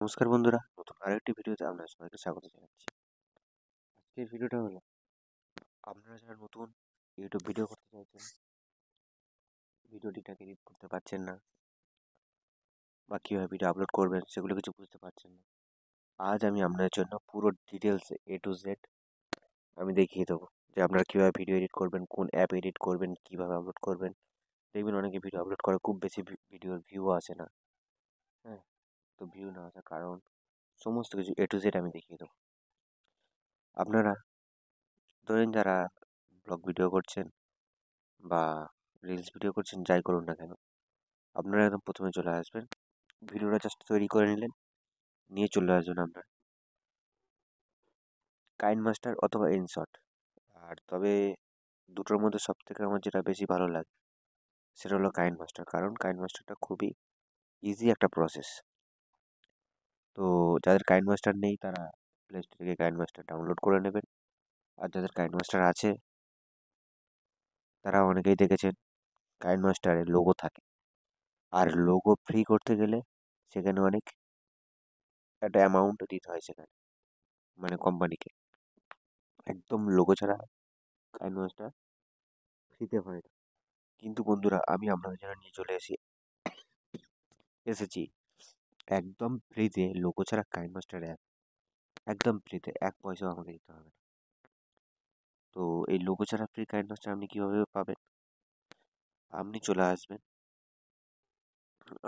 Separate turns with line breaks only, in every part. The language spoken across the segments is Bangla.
নমস্কার বন্ধুরা, নতুন আরেকটি ভিডিওতে আপনাদের সবাইকে স্বাগত জানাচ্ছি। আজকের ভিডিওটা হলো, আপনারা যারা নতুন ইউটিউব ভিডিও করতে চাইছেন, ভিডিও ঠিকঠাক এডিট করতে পারছেন না, বা কীভাবে ভিডিও আপলোড করবেন সেগুলো কিছু বুঝতে পারছেন না, আজ আমি আপনাদের জন্য পুরো ডিটেলস A to Z আমি দেখিয়ে দেবো যে আপনারা কীভাবে ভিডিও এডিট করবেন, কোন অ্যাপ এডিট করবেন, কীভাবে আপলোড করবেন। দেখবেন অনেকে ভিডিও আপলোড করে খুব বেশি ভিডিওর ভিউ আসে না। হ্যাঁ, তো ভিউ না আসার কারণ সমস্ত কিছু A to Z আমি দেখিয়ে দেবো। আপনারা ধরেন যারা ব্লগ ভিডিও করছেন বা রিলস ভিডিও করছেন, যাই করুন না কেন, আপনারা একদম প্রথমে চলে আসবেন, ভিডিওটা জাস্ট তৈরি করে নিলেন, নিয়ে চলে আসবেন আপনার কাইনমাস্টার অথবা ইনশট। আর তবে দুটোর মধ্যে সব থেকে আমার যেটা বেশি ভালো লাগে সেটা হলো কাইনমাস্টার, কারণ কাইনমাস্টারটা খুবই ইজি একটা প্রসেস। তো যাদের কাইনমাস্টার নেই তারা প্লে স্টোর থেকে কাইনমাস্টার ডাউনলোড করে নেবেন, আর যাদের কাইনমাস্টার আছে তারা অনেকেই দেখেছেন কাইনমাস্টারের লোগো থাকে, আর লোগো ফ্রি করতে গেলে সেখানে অনেক একটা অ্যামাউন্ট দিতে হয় সেখানে, মানে কোম্পানিকে। একদম লোগো ছাড়া কাইনমাস্টার ফ্রিতে হয় না। কিন্তু বন্ধুরা, আমি আপনাদের জন্য নিয়ে চলে এসেছি একদম ফ্রিতে লোগো ছাড়া কাইনমাস্টার অ্যাপ, একদম ফ্রিতে, এক পয়সাও আমাকে দিতে হবে না। তো এই লোগো ছাড়া ফ্রি কাইনমাস্টার আপনি কীভাবে পাবেন? আপনি চলে আসবেন,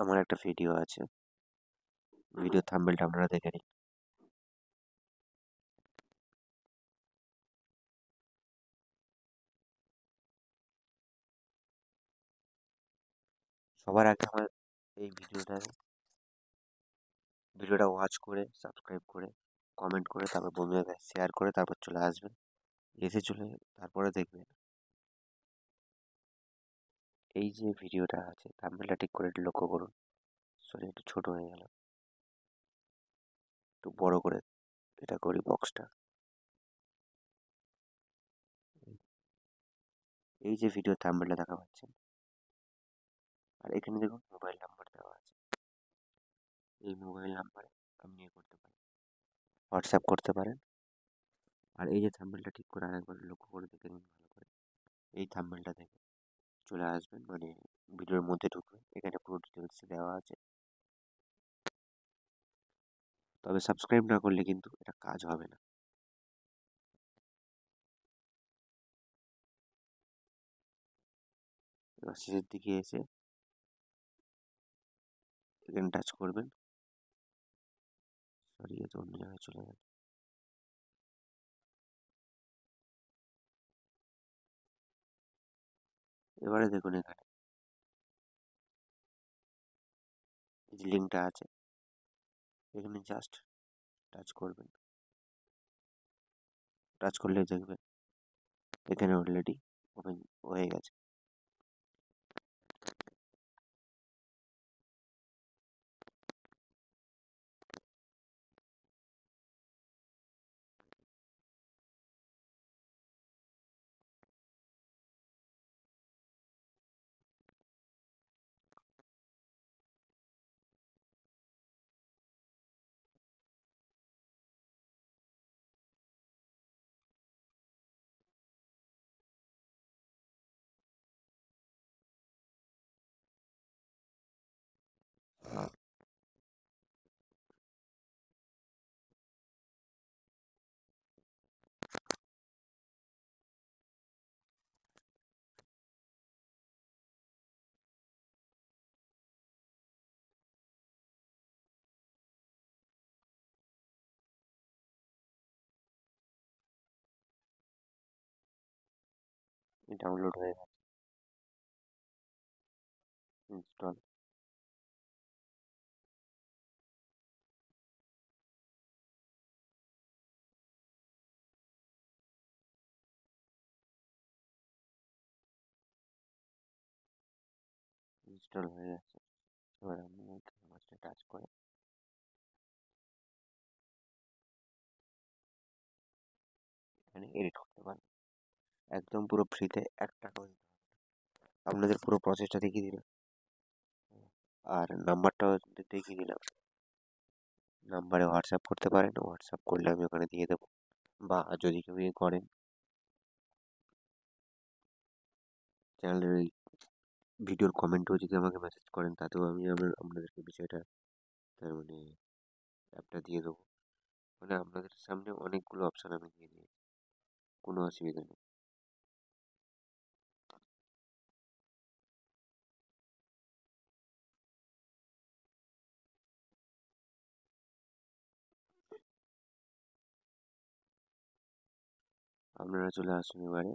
আমার একটা ভিডিও আছে, ভিডিও থাম্বনেলটা আপনারা দেখে নিন। সবার আগে আমার এই ভিডিওটা ওয়াচ করে, সাবস্ক্রাইব করে, কমেন্ট করে, তারপর বন্ধুদের কাছে শেয়ার করে, তারপর চলে আসবেন। তারপরে দেখবেন এই যে ভিডিওটা আছে, থাম্বনেলটা ঠিক করে একটু লক্ষ্য করুন। সরি, একটু ছোট হয়ে গেল, একটু বড় করে এটা করি বক্সটা। এই যে ভিডিও থাম্বনেলটা দেখা পাচ্ছেন, আর এখানে দেখুন মোবাইল নাম্বার দেওয়া আছে। এই মোবাইল নাম্বারে আপনি করতে পারেন, হোয়াটসঅ্যাপ করতে পারেন। আর এই যে থাম্বনেলটা ঠিক করে আরেকবার লক্ষ্য করে দেখে নিন ভালো করে। এই থাম্বনেলটা দেখে চলে আসবেন, মানে ভিডিওর মধ্যে ঢুকবেন, এখানে পুরো ডিটেলস দেওয়া আছে। তবে সাবস্ক্রাইব না করলে কিন্তু এটা কাজ হবে না। এবার শেষের দিকে এসে এখানে টাচ করবেন। সরি, এ তো অন্য জায়গায় চলে গেল। এবারে দেখুন এখানে এই যে লিঙ্কটা আছে, এখানে জাস্ট টাচ করবেন। টাচ করলে দেখবেন এখানে অলরেডি ওপেন হয়ে গেছে। ডাউনলোড হয়ে গেছে, ইনস্টল। ইনস্টল হয়ে গেছে। এবার আপনি মাছটা টাচ করে এখানে এডিট করতে পারেন, একদম পুরো ফ্রিতে, 1 টাকাও দিতে হবে না। আপনাদের পুরো প্রসেসটা দেখিয়ে দিলাম, আর নাম্বারটাও দেখিয়ে দিলাম। নাম্বারে হোয়াটসঅ্যাপ করতে পারেন, হোয়াটসঅ্যাপ করলে আমি ওখানে দিয়ে দেবো। বা যদি কেউ ইয়ে করেন চ্যানেলের ওই ভিডিওর কমেন্টেও যদি আমাকে মেসেজ করেন, তাতেও আমি আপনাদেরকে বিষয়টা তার মানে অ্যাপটা দিয়ে দেবো। মানে আপনাদের সামনে অনেকগুলো অপশান আমি দিয়ে দিয়েছি, কোনো অসুবিধা নেই। আপনারা চলে আসুন এবারে।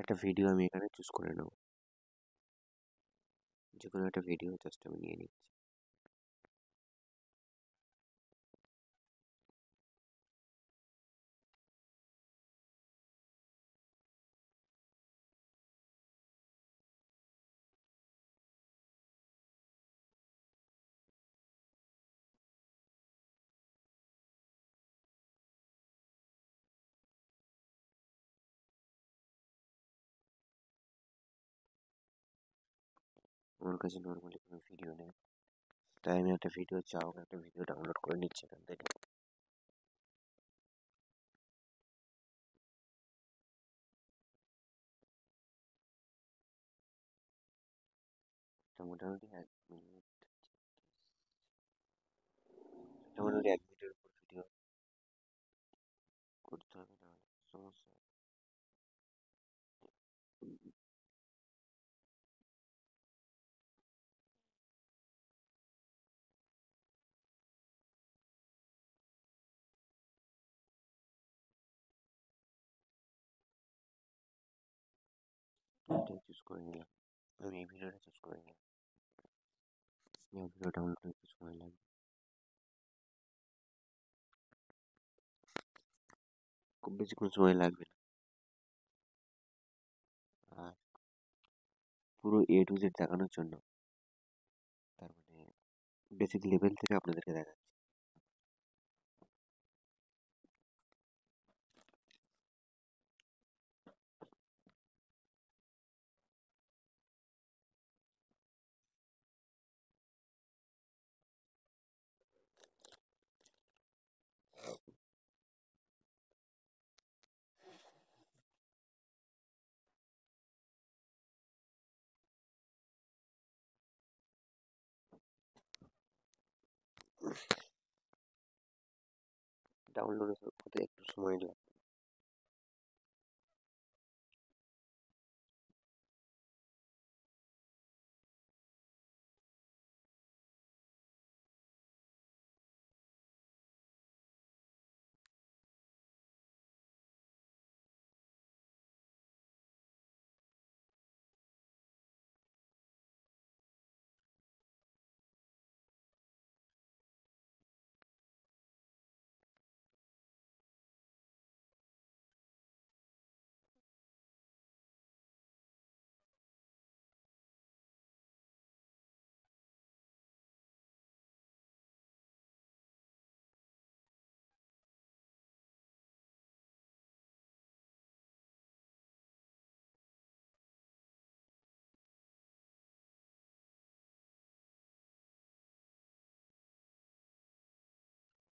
একটা ভিডিও আমি এখানে চুজ করে নেব, যে কোনো একটা ভিডিও জাস্ট আমি নিয়ে নিচ্ছি। আমার কাছে নর্মালি কোনো ভিডিও নেই, তাই আমি একটা ভিডিও চাও একটা ভিডিও ডাউনলোড করে নিচ্ছি এখান থেকে। এটা মোটামুটি 1 মিনিট, এটা মোটামুটি 1 মিনিটের উপর ভিডিও করতে হবে, নাহলে সমস্যা হবে। এটাই চুজ করে নিলাম, আমি এই ভিডিওটা চুজ করে নিলাম। এই ভিডিও ডাউনলোড করতে একটু সময় লাগবে, খুব বেশিক্ষণ সময় লাগবে না। আর পুরো A to Z দেখানোর জন্য তার মানে বেসিক লেভেল থেকে আপনাদেরকে দেখাচ্ছি। ডাউনলোড হতে একটু সময় লাগবে।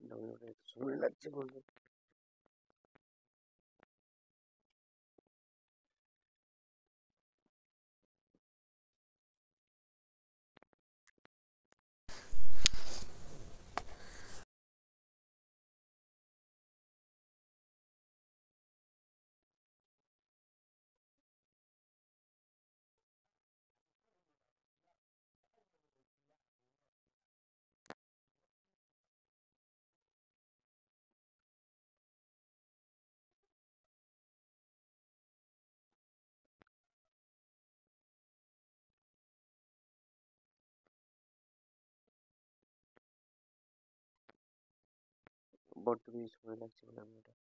ডাউনলোডে একটু সময় লাগছে বলবো। বড্ড বেশি সময় লাগছে বলে আমি ওটা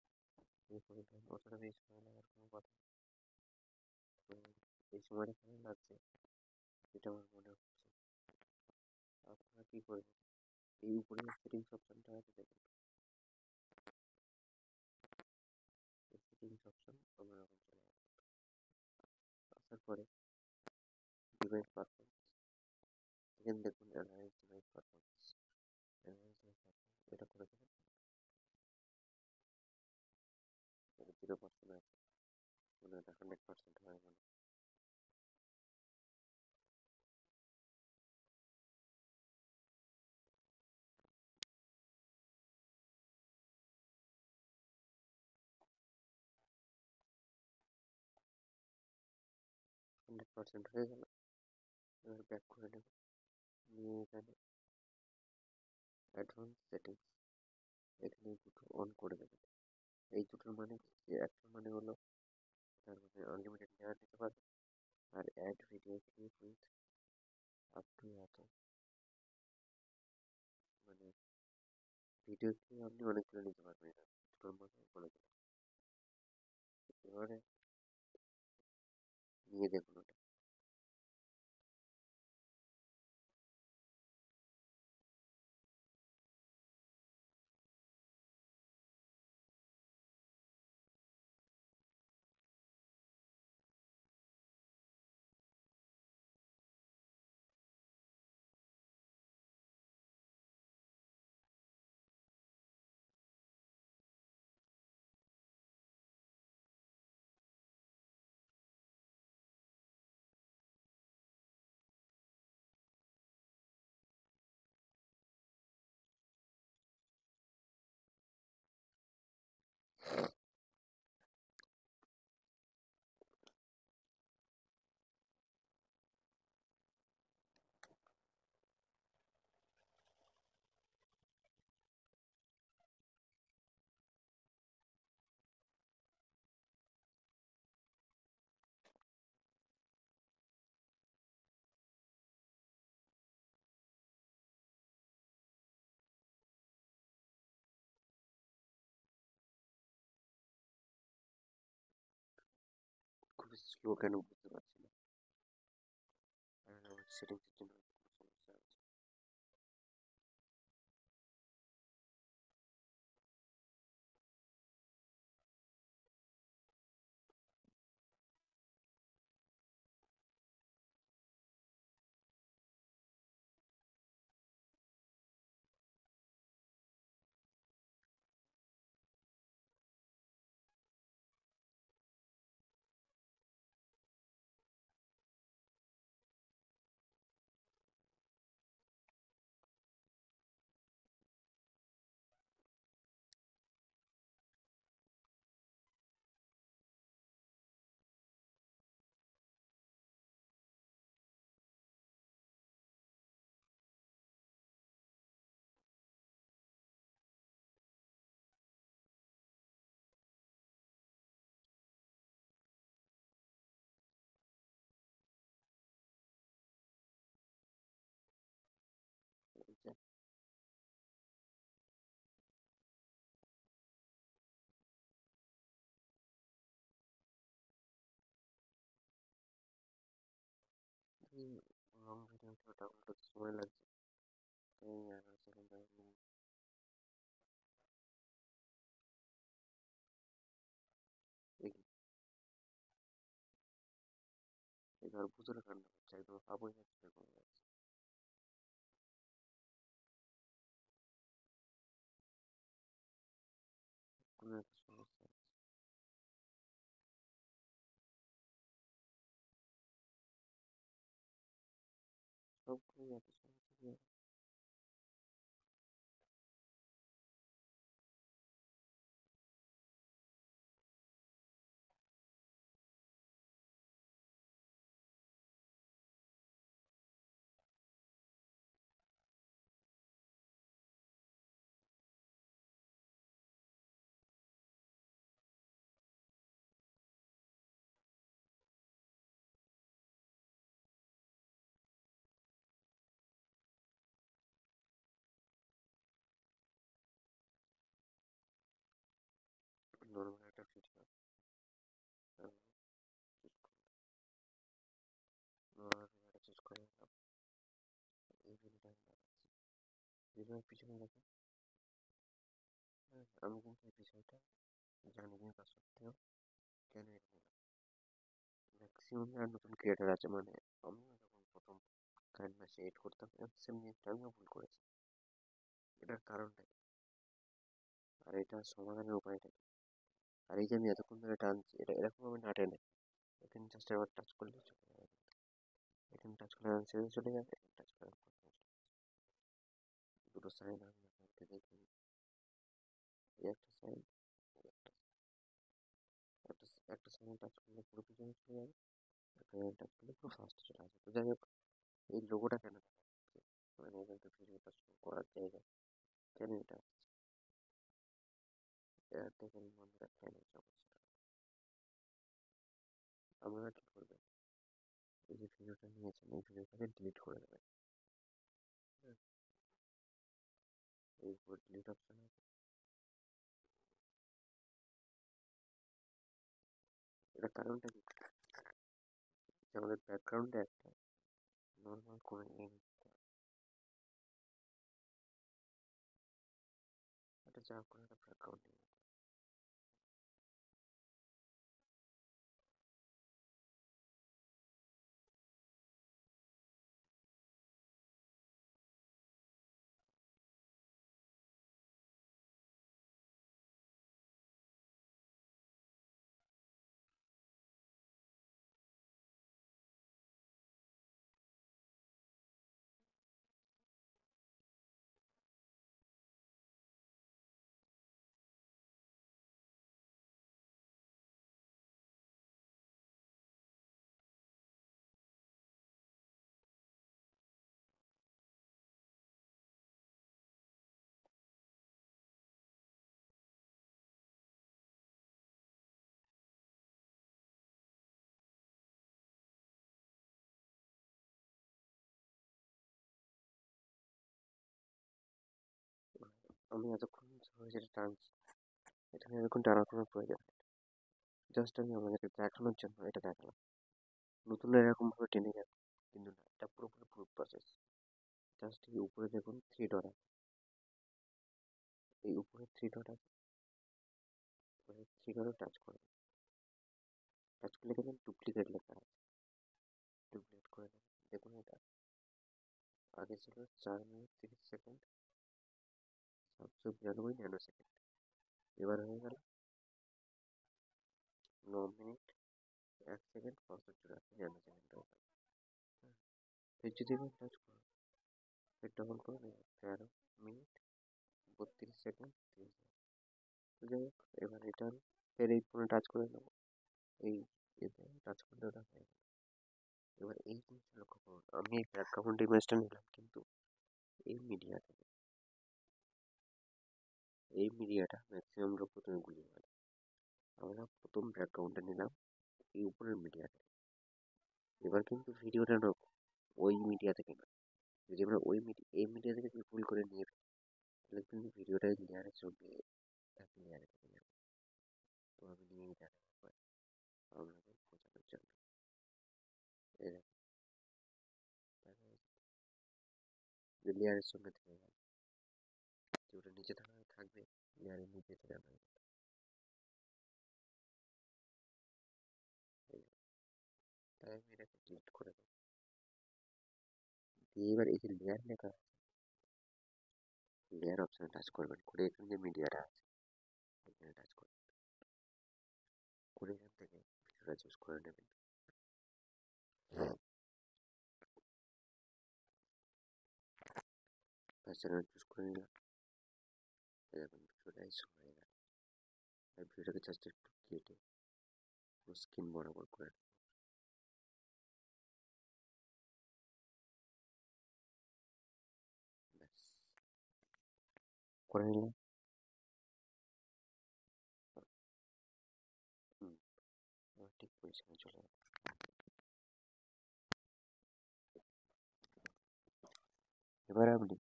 ইয়ে করে দিলাম। অতটা বেশি সময় লাগার কোনো কথা না। তো এই সময়টা কেন লাগছে এটা আমার মনে হচ্ছে। আপনারা কি করবেন, এই উপরে সেটিংস অপশনটা আছে দেখুন, সেটিংস অপশন আমরা এখন চলে আসবো। আসার পরে ডিভাইস পারফরমেন্স, এখানে দেখুন analyse device performance, analyse device performance এটা করে দেবেন। 0% আছে, মানে এটা 100% হয়ে গেল। হান্ড্রেড পার্সেন্ট হয়ে গেল। এবার ব্যাক করে নেব, নিয়ে এখানে অ্যাডভান্স সেটিংস, এখানে এই দুটো অন করে দেবেন। এই দুটোর মানে কি, একটা মানে হলো তার মানে আনলিমিটেড নেওয়া যেতে পারে, আর add video clip with up to এত, মানে ভিডিও ক্লিপ আপনি অনেকগুলো নিতে পারবেন, এটা দুটোর মধ্যে বলে দিলাম। এবারে নিয়ে দেখুন ওটা। খুবই স্লো কেন বুঝতে পারছি না, আর আমার সেটিংসের জন্য কোনো সমস্যা আছে। আচ্ছা, এই লং ভিডিওটা ডাউনলোড করতে সময় লাগছে, তাই 11 সেকেন্ড আমি এবার ভুতুরে কান্ড করছে, একদম পাবই যাচ্ছে এরকম হয়ে যাচ্ছে। কোনো একটা সমস্যা আছে। সবগুলোই এত সমস্যা দিয়ে নর্মাল একটা ভিডিও নর্মাল ভিডিওটা চুজ করে নিলাম। এই ভিডিওটা আমি বানাচ্ছি, ভিডিওর পিছনে দেখো। হ্যাঁ, আমি কিন্তু এই বিষয়টা জানি না তা সত্ত্বেও কেন এটা ম্যাক্সিমাম যারা নতুন ক্রিয়েটার আছে, মানে আমিও যখন প্রথম কাইন্ড ম্যাচে এড করতাম সেম জিনিসটা আমিও ভুল করেছি। এটার কারণটা কি? আর এটা সমাধানের উপায়টা কি? আর এই যে আমি এতক্ষণ ধরে টানছি, এটা এরকম আমি না টেনে এখানে জাস্ট একবার টাচ করলে চলে যাবে। এখানে টাচ করলে আনসারে চলে যাবে, এখানে টাচ করলে দুটো সাইন আমি আপনাকে দেখে দিই। এই একটা সাইন, একটা একটা একটা সাইন টাচ করলে পুরো পিছনে চলে যাবে, একটা সাইন টাচ করলে পুরো ফার্স্টে চলে আসবে। তো যাই হোক, এই লোগোটা কেন দেখা যাচ্ছে, মানে এখান থেকে ভিডিওটা শুরু করার জায়গা কেন এটা আসছে? এটা দেখেন বন্ধুরা কেন সমস্যা। আপনারা কি করবেন, এই যে ভিডিওটা নিয়েছেন এই ভিডিওটাকে ডিলিট করে দেবেন। হ্যাঁ, এই উপর ডিলিট অপশন আছে, এটা কারণটা কি? যে আমাদের ব্যাকগ্রাউন্ডে একটা নর্মাল কোনো ইমেজ, এটা যা করে একটা ব্যাকগ্রাউন্ড ইমেজ। আমি এতক্ষণ ধরে যেটা টানছি, এটা আমি এতক্ষণ টানার কোনো প্রয়োজন নেই। জাস্ট আমি আমাদেরকে দেখানোর জন্য এটা দেখালাম। নতুন এরকম ভাবে টেনে যাবে, কিন্তু না, এটা পুরোপুরি প্রুফ প্রসেস। জাস্ট এই উপরে দেখুন থ্রি ডট আছে, এই উপরে থ্রি ডট আছে, থ্রি ডটে টাচ করবেন। টাচ করলে দেখবেন ডুপ্লিকেট লেখা আছে, ডুপ্লিকেট করে দেবেন। দেখুন এটা আগে ছিল 4 মিনিট 30 সেকেন্ড 792 ন্যানো সেকেন্ড, এবার হয়ে গেল 9 মিনিট 1 সেকেন্ড 65 ন্যানো সেকেন্ড হয়ে গেল। হ্যাঁ, ফের যদি এবার টাচ করুন, ফের ডবল করুন, 13 মিনিট 32 সেকেন্ড 30 সেকেন্ড। তো যাই হোক, এবার এটা আমি ফের এই ফোনে টাচ করে নেবো, এই এতে টাচ করলে ওটা হয়ে গেল। এবার এই জিনিসটা লক্ষ্য করুন, আমি এই ব্যাকগ্রাউন্ড ইমেজটা নিলাম, কিন্তু এই মিডিয়া থেকে, এই মিডিয়াটা ম্যাক্সিমাম লোক প্রথমে গুলিয়ে ফেলে। আমরা প্রথম ব্যাকগ্রাউন্ডটা নিলাম এই উপরের মিডিয়া থেকে। এবার কিন্তু ভিডিওটা নেব ওই মিডিয়া থেকে না। যদি আমরা ওই মিডিয়া এই মিডিয়া থেকে যদি ভুল করে নিয়ে ফেলি, তাহলে কিন্তু ভিডিওটা লেয়ারের সঙ্গে এক লেয়ারে থেকে যাবে। তো আমি নিয়েই দেখাবো একবার আপনাদের বোঝানোর জন্য। এই দেখুন, দেখা যাচ্ছে যে লেয়ারের সঙ্গে থেকে গেল, যে ওটা নিচে থাকবে লেয়ারের নিচে থেকে আমরা এই, তাই আমি এটাকে ডিলিট করে দেবো। দিয়ে এবার এই যে লেয়ার লেখা আছে, লেয়ার অপশানে টাচ করবেন, করে এখানে যে মিডিয়াটা আছে এখানে টাচ করবেন, করে এখান থেকে ভিডিওটা চুজ করে নেবেন। চ্যানেল চুজ করে নিলাম, দেখুন ভিডিওটা শো হয়ে গেল। আর ভিডিওটাকে জাস্ট একটু কেটে পুরো স্ক্রিন বরাবর করে নেব। ব্যাস, করে নিলাম। হুম, এবার ঠিক পজিশনে চলে গেল। এবার আপনি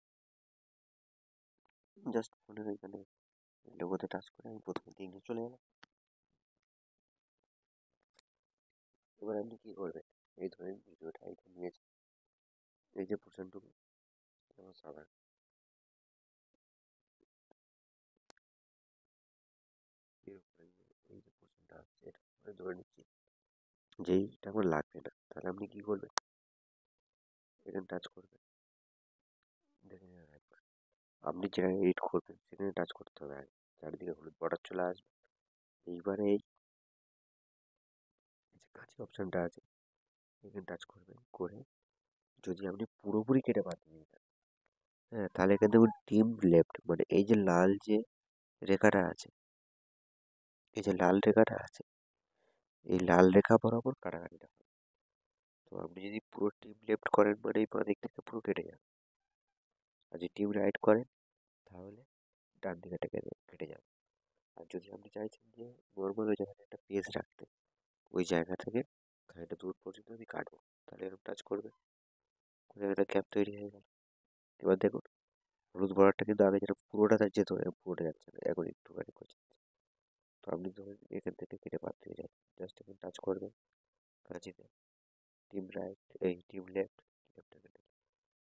জাস্ট ফোনের ওইখানে লোগোতে টাচ করে আমি প্রথমে দিকে চলে গেলাম। এবার আপনি কি করবেন, এই ধরেন ভিডিওটা এখানে নিয়েছেন, এই যে পোর্শনটুকু যেমন সাধারণ, এর উপরে এই যে পোর্শনটা আছে এটা ধরে নিচ্ছি যেইটা আমার লাগবে না, তাহলে আপনি কি করবেন, এখানে টাচ করবেন, দেখে নেবেন একবার আপনি যেখানে এডিট করবেন সেখানে টাচ করতে হবে আগে, চারিদিকে হলুদ বর্ডার চলে আসবে। এইবারে এই যে কাঁচি অপশনটা আছে এখানে টাচ করবেন, করে যদি আপনি পুরোপুরি কেটে বাদ দিয়ে দেন, হ্যাঁ, তাহলে এখানে দেখুন টিম লেফট, মানে এই যে লাল যে রেখাটা আছে, এই যে লাল রেখাটা আছে, এই লাল রেখা বরাবর কাটাকাটিটা হবে। তো আপনি যদি পুরো টিম লেফট করেন মানে এই বাঁ দিক থেকে পুরো কেটে যাবে, আর যদি টিম রাইট করেন তাহলে ডান দিকে কেটে কেটে যাবে। আর যদি আপনি চাইছেন যে নর্মাল ওই জায়গাটা একটা পেজ রাখতে, ওই জায়গা থেকে খানিকটা দূর পর্যন্ত আমি কাটবো, তাহলে এরকম টাচ করবে, করে একটা গ্যাপ তৈরি হয়ে গেল। এবার দেখুন হলুদ বর্ডারটা কিন্তু আগে যেটা পুরোটা যেত, এখন পুরোটা যাচ্ছে না, এখন একটুখানি করে যাচ্ছে। তো আপনি ধরুন এখান থেকে কেটে বাদ দিয়ে যাবেন, জাস্ট এখন টাচ করবেন কাঁচিতে, টিম রাইট এই টিম লেফট, লেফটটা কেটে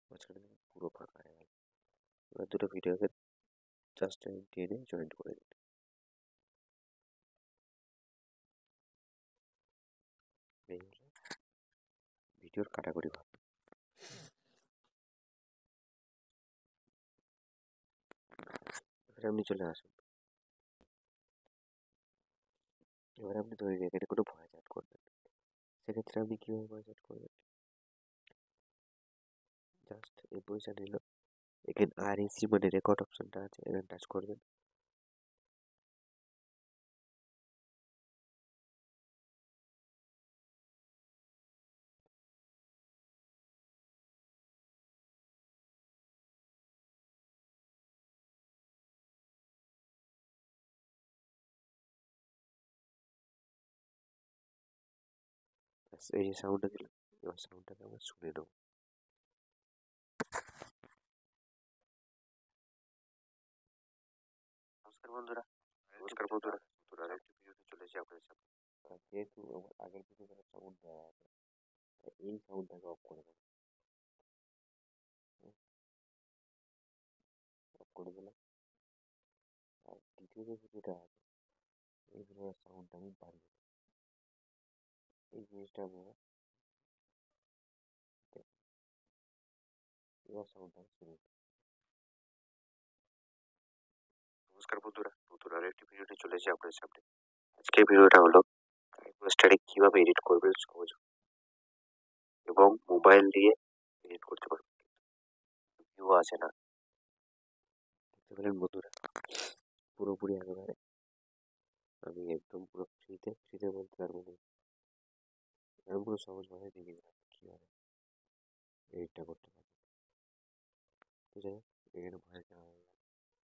মাঝখানে দেখুন পুরো ফাঁকা হয়ে গেল। এবার দুটো ভিডিওকে জাস্ট টেনে জয়েন্ট করে দিন। এই হলো ভিডিওর কাটাকুটি ভাব। এবার আপনি চলে আসুন, এবার আপনি ধরে নিন এখানে কোনো ভয়েস অ্যাড করবেন, সেক্ষেত্রে আপনি কীভাবে ভয়েস অ্যাড করবেন, জাস্ট এই ভয়েসটা নিল, এখানে REC মানে রেকর্ড অপশনটা আছে, এখানে টাচ করবেন, ব্যাস এই যে সাউন্ডটা দিলাম, এবার সাউন্ডটাকে আমরা শুনে নেবো। নমস্কার বন্ধুরা, নমস্কার বন্ধুরা, নতুন আরেকটি ভিডিওতে চলে এসেছি আপনাদের সাথে। যেহেতু আমার আগের ভিডিওতে সাউন্ড দেওয়া আছে, তাই এই সাউন্ডটাকে অফ করে দেবো, অফ করে দিলাম। আর দ্বিতীয় যে ভিডিওটা আছে এই ভিডিওর সাউন্ডটা আমি বাড়িয়ে দেবো, এই জিনিসটা আপনারা দেখুন। এবার সাউন্ডটা শুনুন। নমস্কার বন্ধুরা, নতুন আরেকটি ভিডিওতে চলে এসেছি আপনাদের সামনে। আজকের ভিডিওটা হলো পোস্টারে কিভাবে এডিট করবেন সহজ এবং মোবাইল দিয়ে এডিট করতে পারবেন, ভিউ আছে না, দেখতে পেলেন বন্ধুরা, পুরোপুরি একেবারে আমি একদম পুরো ফ্রিতে, ফ্রিতে বলতে পারবো না, আমি পুরো সহজভাবে দেখিয়ে দিলাম কীভাবে এডিটটা করতে পারবেন। তো যাই হোক, এখানে ভয়েস দেওয়া হয়ে গেল।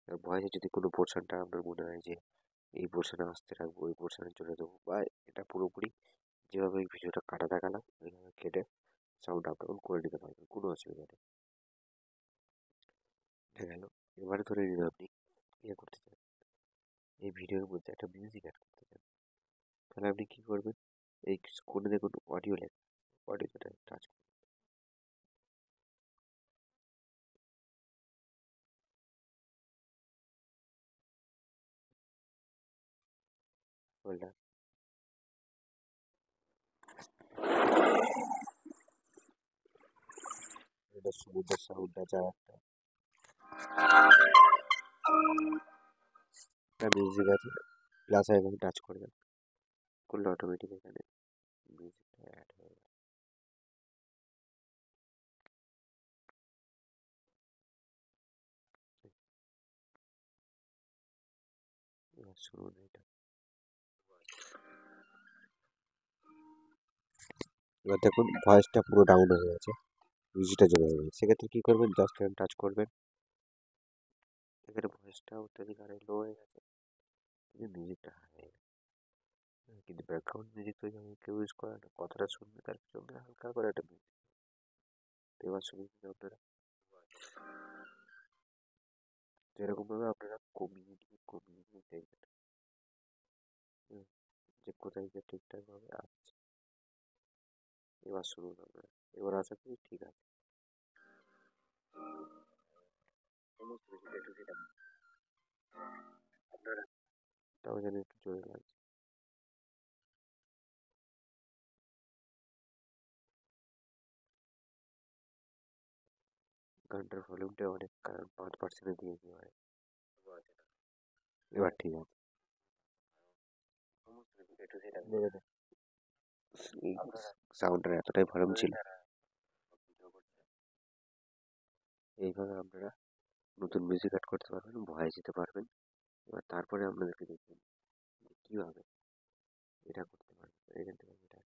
আর ভয়েসে যদি কোনো পোর্শনটা আপনার মনে হয় যে এই পোর্শনে আসতে রাখবো, ওই পোর্শনে চলে দেবো, বা এটা পুরোপুরি যেভাবে এই ভিডিওটা কাটা দেখালাম ওইভাবে কেটে সাউন্ড আপ ডাউন করে নিতে পারবেন, কোনো অসুবিধা নেই। দেখা গেল এবারে ধরে নিন আপনি ইয়ে করতে চান, এই ভিডিওর মধ্যে একটা মিউজিক অ্যাড করতে চান, তাহলে আপনি কী করবেন, এই কোণে দেখুন অডিও লেখা, অডিওটা টাচ করলাম, এটা সমুদ্রের সাউন্ডটা যা একটা মিউজিক আছে, প্লাস এখানে টাচ করবেন, করলে অটোমেটিক এখানে মিউজিকটা অ্যাড হয়ে যাবে। এবার শুনুন এটা, এবার দেখুন ভয়েসটা পুরো ডাউন হয়ে গেছে, মিউজিকটা জমে যাবে, সেক্ষেত্রে কী করবেন, জাস্ট এখানে টাচ করবেন, এখানে ভয়েসটা অত্যাধিক হারে লো হয়ে গেছে, কিন্তু মিউজিকটা হাই হয়ে গেছে, কিন্তু ব্যাকগ্রাউন্ড মিউজিক তো যেমন কেউ ইউজ করে না, কথাটা শুনবে তার সঙ্গে হালকা করে একটা মিউজিক, এবার শুনুন আপনারা, যেরকমভাবে আপনারা কমিয়ে নিয়ে দেখবেন যে কোথায় গিয়ে ঠিকঠাকভাবে আসছে। এবার শুনুন আপনারা, এবার আশা করি ঠিক আছে, সমস্ত কিছু একটু সেটা আপনারা তাও যেন একটু জোরে লাগছে। গানটার ভলিউমটা অনেক, কারণ 5% দিয়েছি মানে। এবার ঠিক আছে। সাউন্ডের এতটাই ভলিউম ছিল। এইভাবে আপনারা নতুন মিউজিক অ্যাড করতে পারবেন, ভয়েস দিতে পারবেন। এবার তারপরে আপনাদেরকে দেখবেন যে কীভাবে এটা করতে পারবেন। এখান থেকে এটা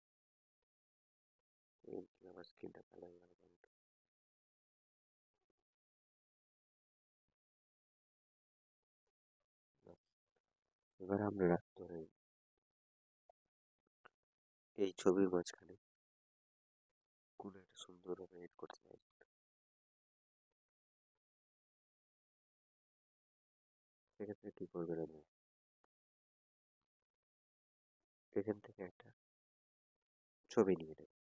আমার স্ক্রিনটা কালো হয়ে গেল। এবার আপনারা ধরেন এই ছবির মাঝখানে কোনো একটা সুন্দরভাবে এড করতে চাইছেন, সেক্ষেত্রে কী করবেন আপনি, এখান থেকে একটা ছবি নিয়ে নেবেন।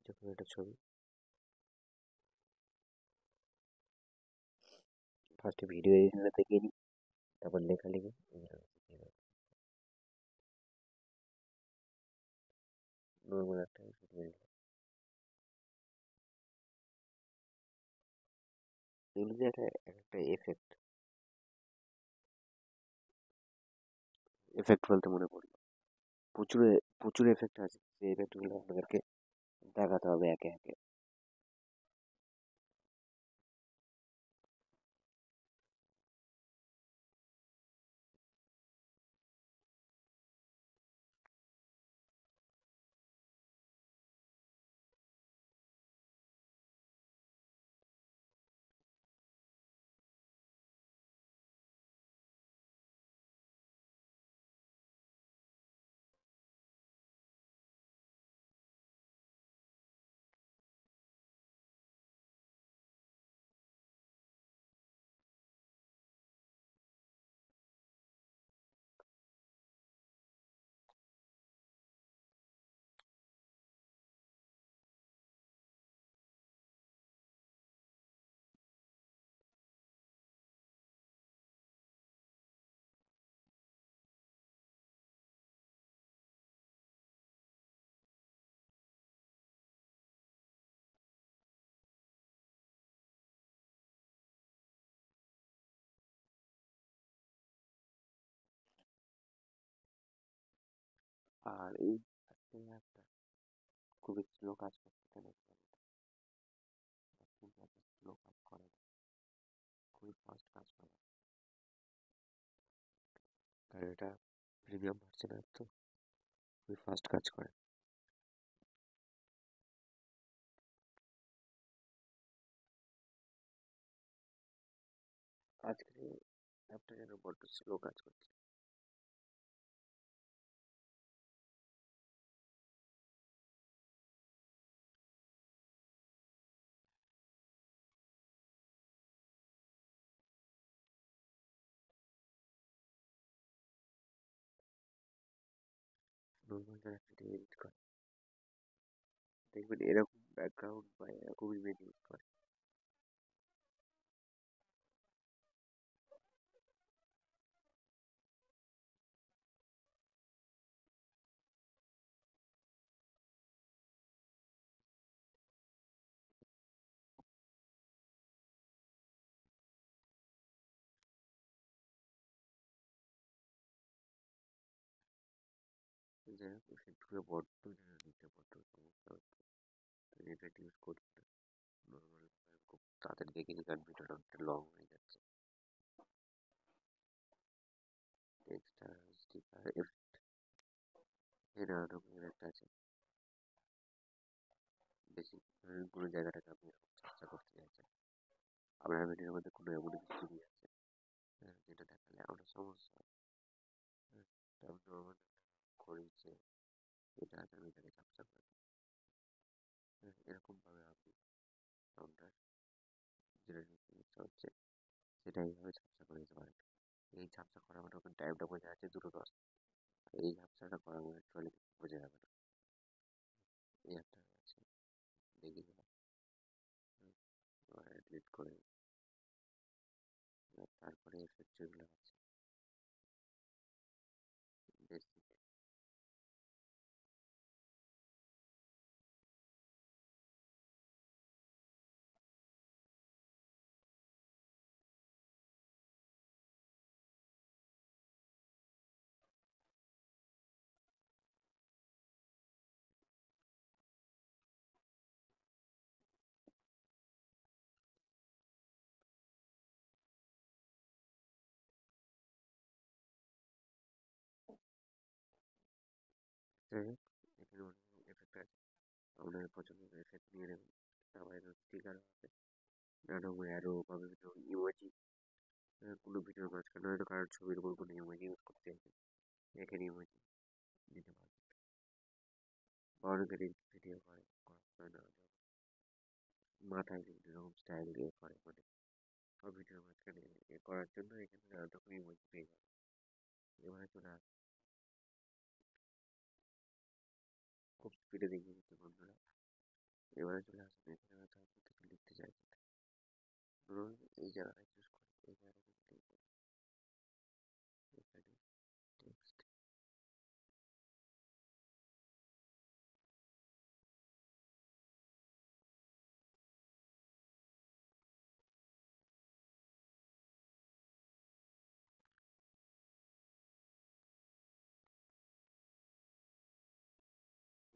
যখন একটা ছবি ফার্স্টে ভিডিও এডিটরটা দেখিয়ে নিই, তারপর লেখা লিখে নর্মাল একটা ভিডিও নিলাম। এগুলো যে একটা একটা এফেক্ট এফেক্ট বলতে মনে পড়লো, প্রচুর প্রচুর এফেক্ট আছে, সেই এফেক্টগুলো আপনাদেরকে দেখাতে হবে একে একে। আর এই একটা খুবই স্লো কাজ করতে, কেন স্লো কাজ করে না, খুবই ফাস্ট কাজ করে, কারণ এটা প্রিমিয়াম ভার্সন তো খুবই ফাস্ট কাজ করে। আজকে অ্যাপটা যেন বড্ড স্লো কাজ করছে। নর্মাল যারা ভিডিও এডিট করে দেখবেন এরকম ব্যাকগ্রাউন্ড বা এরকম ইমেজ ইউজ করে। যাই হোক, সেগুলো বড্ড যেন নিতে বড্ড সমস্যা হচ্ছে, তো এটা ইউজ করছি না। নর্মাল খুব তাড়াতাড়ি দেখে নিই, কারণ ভিডিওটা অনেকটা লং হয়ে যাচ্ছে। এক্সট্রা স্টিকার এর নানা রকমের একটা আছে, বেশি কোনো জায়গাটাকে আপনি চর্চা করতে চাইছেন, আপনার ভিডিওর মধ্যে কোনো এমন কিছু ছবি আছে যেটা দেখালে আমার সমস্যা হয়, আমি নর্মাল করি যে এটা আমি এটাকে ঝাপসা করে দিই। এরকমভাবে আপনি আপনার যেটা নিতে ইচ্ছা হচ্ছে সেটা এইভাবে ঝাপসা করে দিতে পারেন। এই ঝাপসা করা মানে ওখানে টাইমটা বোঝা যাচ্ছে 2:10, এই ঝাপসাটা করা মানে অ্যাকচুয়ালি বোঝা যাবে না। এই একটা আছে, দেখিয়ে দিলাম, ডিলিট করে তারপরে এফেক্ট যেগুলো আছে বেসিক, যাই হোক, এখানে অনেক এফেক্ট আছে, আপনার পছন্দের এফেক্ট নিয়ে নেবেন। তারপর এখানে স্টিকার আছে, নানা অ্যারো বা বিভিন্ন ইমোজি, কোনো ভিডিওর মাঝখানে হয়তো কারোর ছবির উপর কোনো ইমোজি ইউজ করতে চাইছেন, এখানে ইমোজি দিতে পারবেন। বা অনেকে ভিডিও করার সময় না মাথায় বিভিন্ন রকম স্টাইল দিয়ে করে, মানে সব ভিডিওর মাঝখানে করার জন্য এখানে নানা রকম ইমোজি পেয়ে যাবেন। এবারে চলে আসুন, খুব স্পিডে দেখিয়ে দিচ্ছি বন্ধুরা। এবারে চলে আসুন, এখানে হয়তো আপনি কিছু লিখতে চাইছেন, ধরুন এই জায়গাটা চুজ করে এই জায়গাটা লিখবেন, এখানে টেক্সট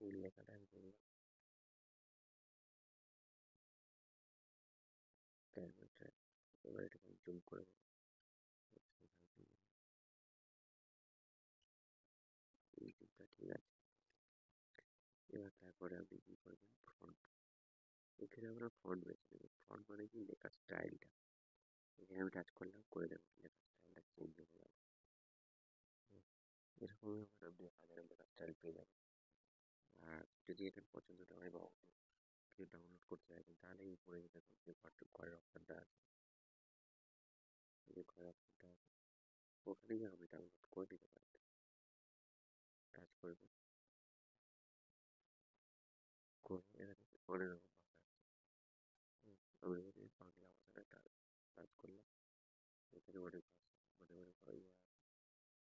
এই লেখাটা আমি বললাম, ক্যানভাসটা এবার এটাকে আমি জুম করে দেবো, এই জুমটা ঠিক আছে। এবার তারপরে আপনি কি করবেন, ফন্ট, এখানে আমরা ফন্ট বেছে নেবেন। ফন্ট মানে কি, লেখার স্টাইলটা, এখানে আমি টাচ করলাম, করে দেবেন, লেখার স্টাইলটা চেঞ্জ হয়ে গেল। এরকম আবার আপনি হাজার লেখার স্টাইল পেয়ে যাবেন। আর যদি এখানে পছন্দ না হয় বা অন্য কেউ ডাউনলোড করতে চাইছেন, তাহলে এই উপরে যে দেখুন যে ঘরের অপশানটা আছে, যে ঘরের অপশানটা আছে, ওখানে গিয়ে আপনি ডাউনলোড করে দিতে পারেন। টাচ করবেন, করে এখানে অনেক রকম ভাষা আছে। আমি এখানে বাংলা ভাষাটা টাচ করলাম, এখানে অনেক ভাষা, মানে অনেক ইয়ে আছে,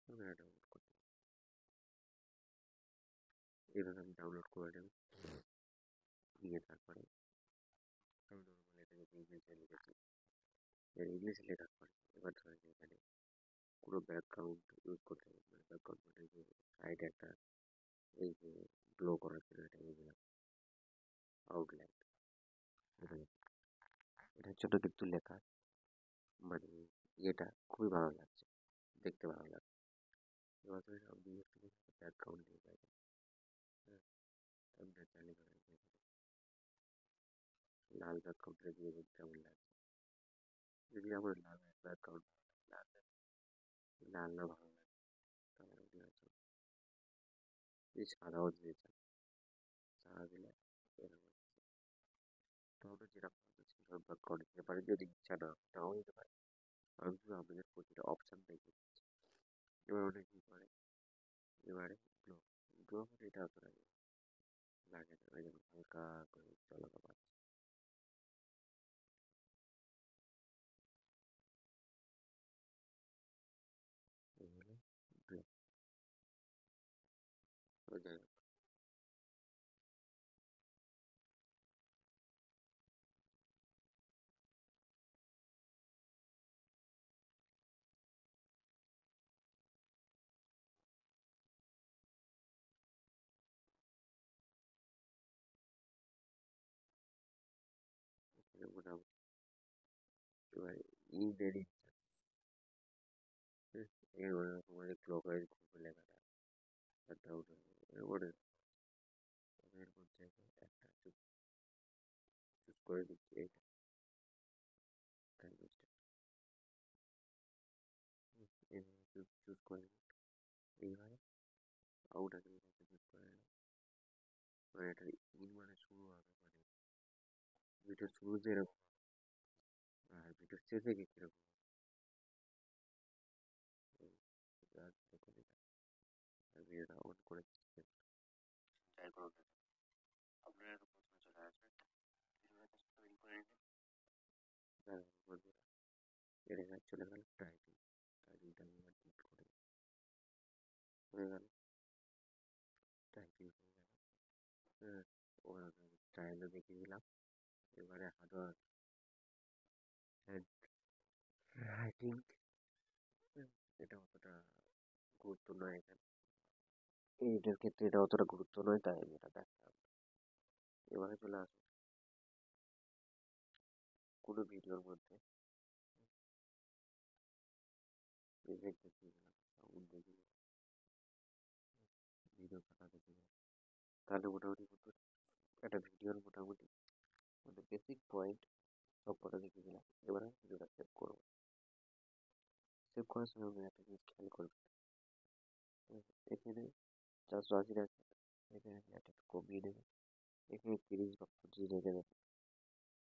আমি ডাউনলোড করতে পারি। এভাবে আমি ডাউনলোড করে নেব, নিয়ে তারপরে আমি নর্মাল এটা যদি ইংলিশে লিখেছি, ইংলিশে লেখার পরে এবার ধরেন এখানে কোনো ব্যাকগ্রাউন্ড ইউজ করতে হবে, মানে ব্যাকগ্রাউন্ড মানে যে সাইডে একটা এই যে গ্লো করার জন্য এটা নিয়ে নিলাম, আউটলাইন, এটার জন্য কিন্তু লেখা মানে ইয়েটা খুবই ভালো লাগছে, দেখতে ভালো লাগছে। এবার ধরেন আপনি একটু ব্যাকগ্রাউন্ড নিয়ে যাবেন, হ্যাঁ, আপনার চাইলে ধরেন লাল ব্যাকগ্রাউন্ডটা দিয়ে কেমন লাগছে, যদি আমার লাল ব্যাকগ্রাউন্ড লাল লাল না ভালো লাগে, তাহলে আপনি হয়তো এই সাদাও দিতে চান, সাদা দিলে এরকম, তো আমরা যেরকম সেরকম ব্যাকগ্রাউন্ড দিতে পারি, যদি ইচ্ছা নাও দিতে পারি। আমি শুধু আপনাদের প্রতিটা অপশান দেখে দিচ্ছি। এবার অনেক কি করে, এবারে গ্লো, গ্লো মানে এটা অতটা লাগে না, ওই যেমন হালকা করে চলাকা পাচ্ছে, এই হলো গ্লো। তো যাই হোক, এখানে মোটামুটি এবার ইউজের ইচ্ছা, এখানে অনেক রকম আছে, ক্লকওয়াইজ ঘুরবে লেখাটা, ডাউন হবে, অনেক, এর মধ্যে একটা চুজ করে দিচ্ছি, এইটা ক্যানভাসটা এইভাবে চুজ করে নিন। এইবারে আউটার চুজ করে নিলাম, মানে এটা ইন মানে শুরু হবে, মানে ভিডিওর শুরুতে এরকম, আর ভিডিওর শেষে কি কিরকম দেখুন, এটা ভিডিওটা অন করে দিচ্ছি, ট্রাই করুন, আপনারা এরকম প্রথমে চলে আসবেন, ভিডিওটা তৈরি করে নিন। বন্ধুরা, এর কাজ চলে গেল টাইপিং, টাইপিংটা আমি এবার ডিলিট করে দিই। হয়ে গেল, টাইপিং হয়ে গেল, হ্যাঁ, ওরা স্টাইলও দেখিয়ে দিলাম। এবারে হার্ডওয়ার্ক হ্যান্ড রাইটিং, এটা অতটা গুরুত্ব নয় এখানে, এইটার ক্ষেত্রে এটা অতটা গুরুত্ব নয়, তাই আমি এটা দেখালাম। এবারে চলে আসুন কোনো ভিডিওর মধ্যে, ইফেক্ট দেখিয়ে দিলাম, সাউন্ড দেখিয়ে দিলাম, ভিডিও করা দেখে যায়, তাহলে মোটামুটি কিন্তু একটা ভিডিওর মোটামুটি মানে বেসিক পয়েন্ট সব কটা দেখে দিলাম। এবার আমি ভিডিওটা সেভ করবো। সেভ করার সময় আমি একটা জিনিস খেয়াল করবো, এখানে 480 আছে, এখানে একটা একটু কমিয়ে দেবে, এখানে 30 বা 25 রেখে দেবে।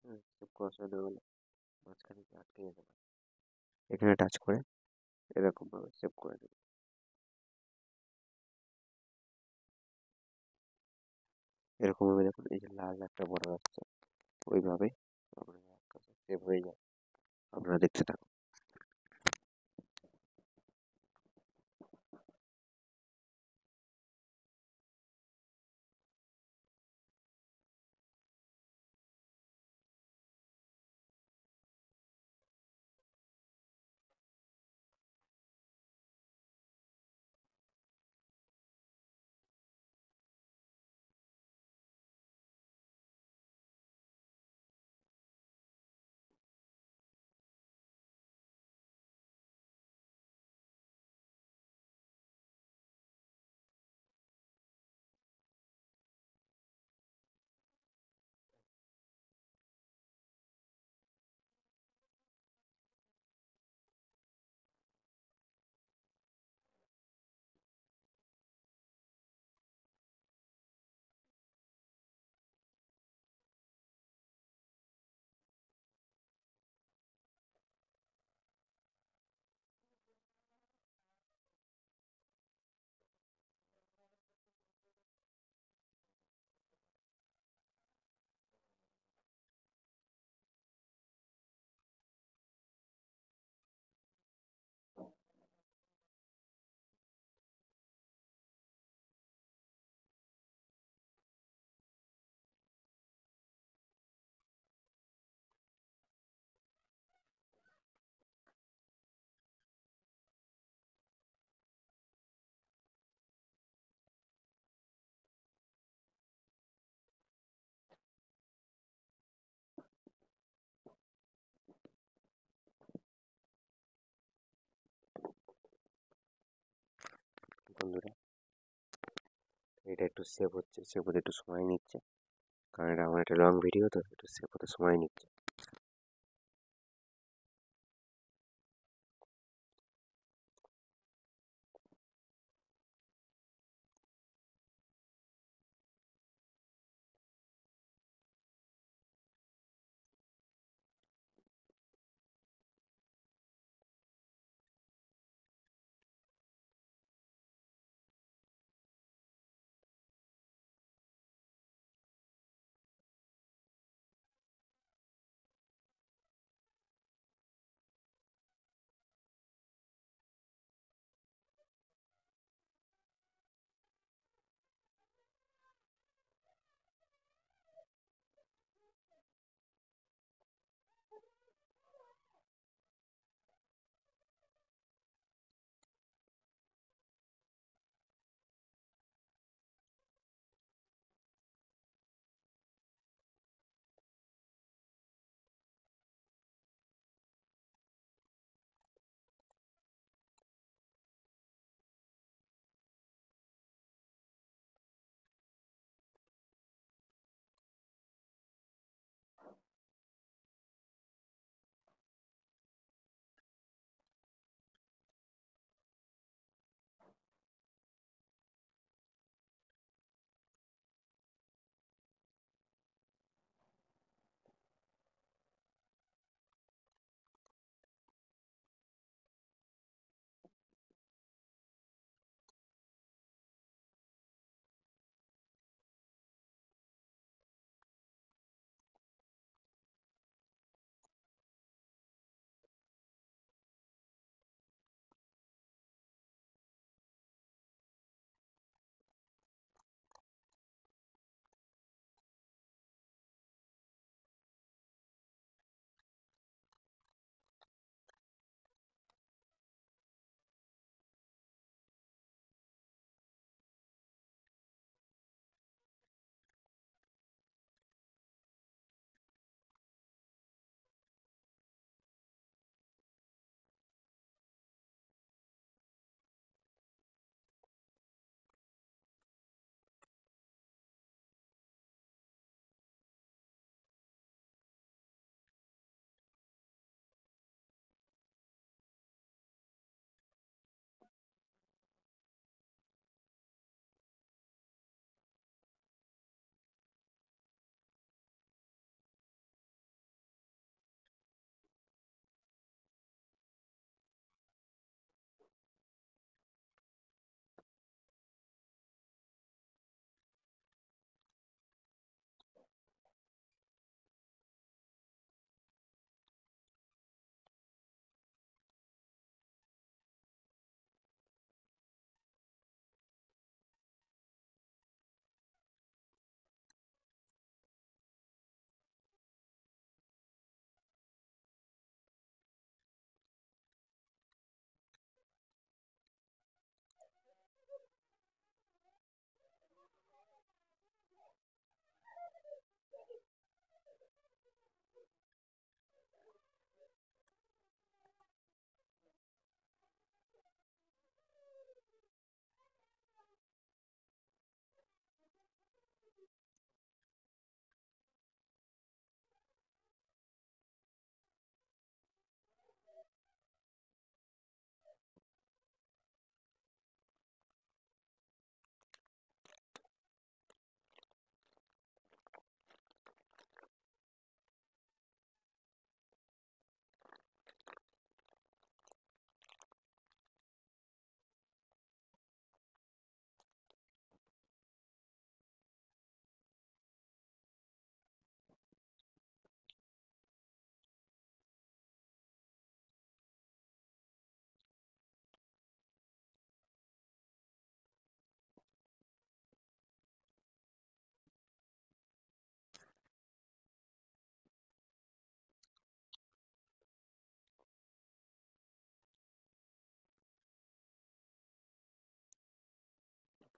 হ্যাঁ, সেভ করার সময় দেবে বলে মাঝখানে গিয়ে আটকে যেতে পারে। এখানে টাচ করে এরকম ভাবে সেভ করে দেবে। এরকম ভাবে দেখুন এই যে লাল একটা বর্ডার আসছে, ওইভাবে আপনার কাছে সেভ হয়ে যায়। আপনারা দেখতে থাকুন। বন্ধুরা, এটা একটু সেভ হচ্ছে, সেভ হতে একটু সময় নিচ্ছে, কারণ এটা আমার একটা লং ভিডিও, তো একটু সেভ হতে সময় নিচ্ছে।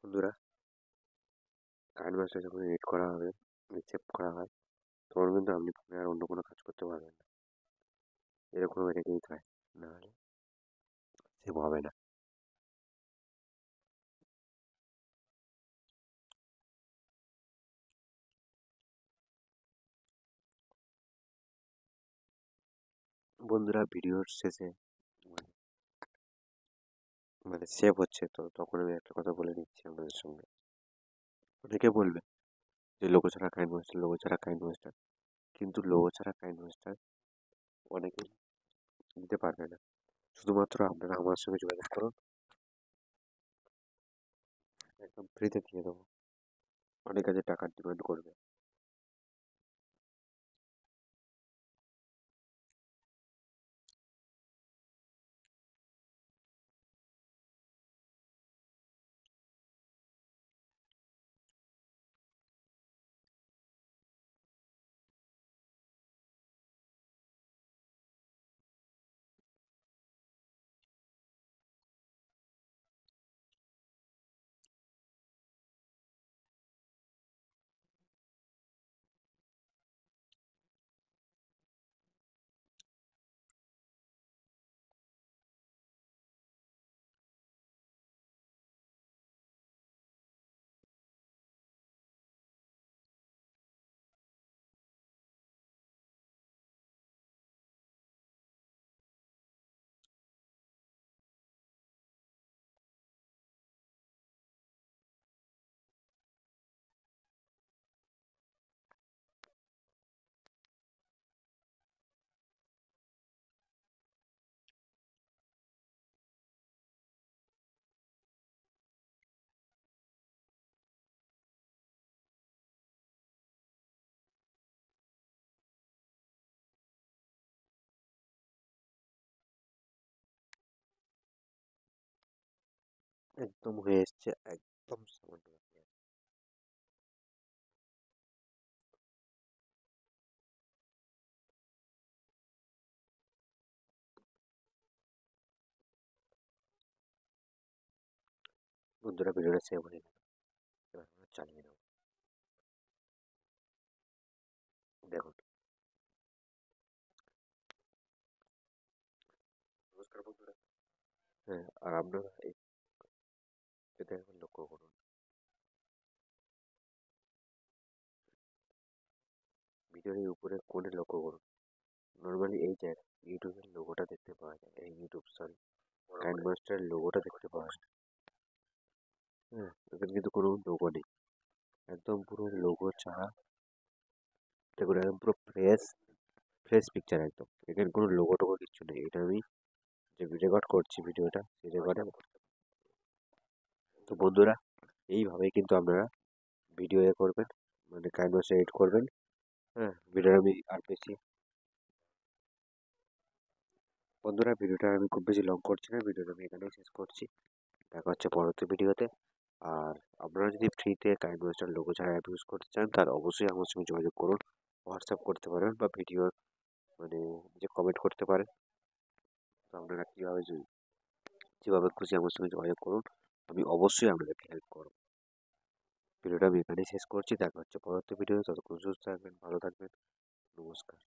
বন্ধুরা, কাইন মাস্টার যখন এডিট করা হবে, সেভ করা হয়, তখন কিন্তু আপনি ফোনে আর অন্য কোনো কাজ করতে পারবেন না। এরকম রেখে দিতে হয়, নাহলে সেভ হবে না। বন্ধুরা, ভিডিওর শেষে মানে মানে সেভ হচ্ছে, তো তখন আমি একটা কথা বলে নিচ্ছি আপনাদের সঙ্গে। অনেকে বলবে যে লোগো ছাড়া কাইন মাস্টার, লোগো ছাড়া কাইন মাস্টার, কিন্তু লোগো ছাড়া কাইন মাস্টার অনেকে দিতে পারবে না। শুধুমাত্র আপনারা আমার সঙ্গে যোগাযোগ করুন, একদম ফ্রিতে দিয়ে দেবো। অনেক কাজে টাকার ডিমান্ড করবে। একদম হয়ে এসছে, একদম সামান্য বাকি আছে। বন্ধুরা, ভিডিওটা সেভ হয়ে গেল। এবার আমরা চালিয়ে নেব। দেখুন। নমস্কার বন্ধুরা। হ্যাঁ, আর আপনারা এই এটা একবার লক্ষ্য করুন। ভিডিওর এই উপরে কোণে লক্ষ্য করুন। নর্মালি এই জায়গায় ইউটিউবের লোগোটা দেখতে পাওয়া যায়। এই ইউটিউব সরি, কাইন মাস্টার লোগোটা দেখতে পাওয়া যায়। হ্যাঁ, এখানে কিন্তু কোনো লোগো নেই। একদম পুরো লোগো ছাড়া। দেখুন, একদম পুরো ফ্রেশ ফ্রেশ পিকচার একদম। এখানে কোনো লোগো টোগো কিচ্ছু নেই। এটা আমি যে রেকর্ড করছি ভিডিওটা, সেই রেকর্ডে। তো বন্ধুরা, এইভাবেই কিন্তু আপনারা ভিডিও করবেন, মানে কাইন মাস্টার এডিট করবেন। হ্যাঁ, ভিডিওটা আমি আর বেশি বন্ধুরা, ভিডিওটা আমি খুব বেশি লং করছি না। ভিডিওটা আমি এখানেই শেষ করছি। দেখা হচ্ছে পরবর্তী ভিডিওতে। আর আপনারা যদি ফ্রিতে কাইন মাস্টার লোগো ছাড়া অ্যাপ ইউজ করতে চান, তাহলে অবশ্যই আমার সঙ্গে যোগাযোগ করুন। হোয়াটসঅ্যাপ করতে পারেন বা ভিডিও মানে যে কমেন্ট করতে পারেন। তো আপনারা কীভাবে যেভাবে খুশি আমার সঙ্গে যোগাযোগ করুন। আমি অবশ্যই আপনাদেরকে হেল্প করব। ভিডিওটা আমি এখানেই শেষ করছি। দেখা হচ্ছে পরবর্তী ভিডিও। ততক্ষণ সুস্থ থাকবেন, ভালো থাকবেন। নমস্কার।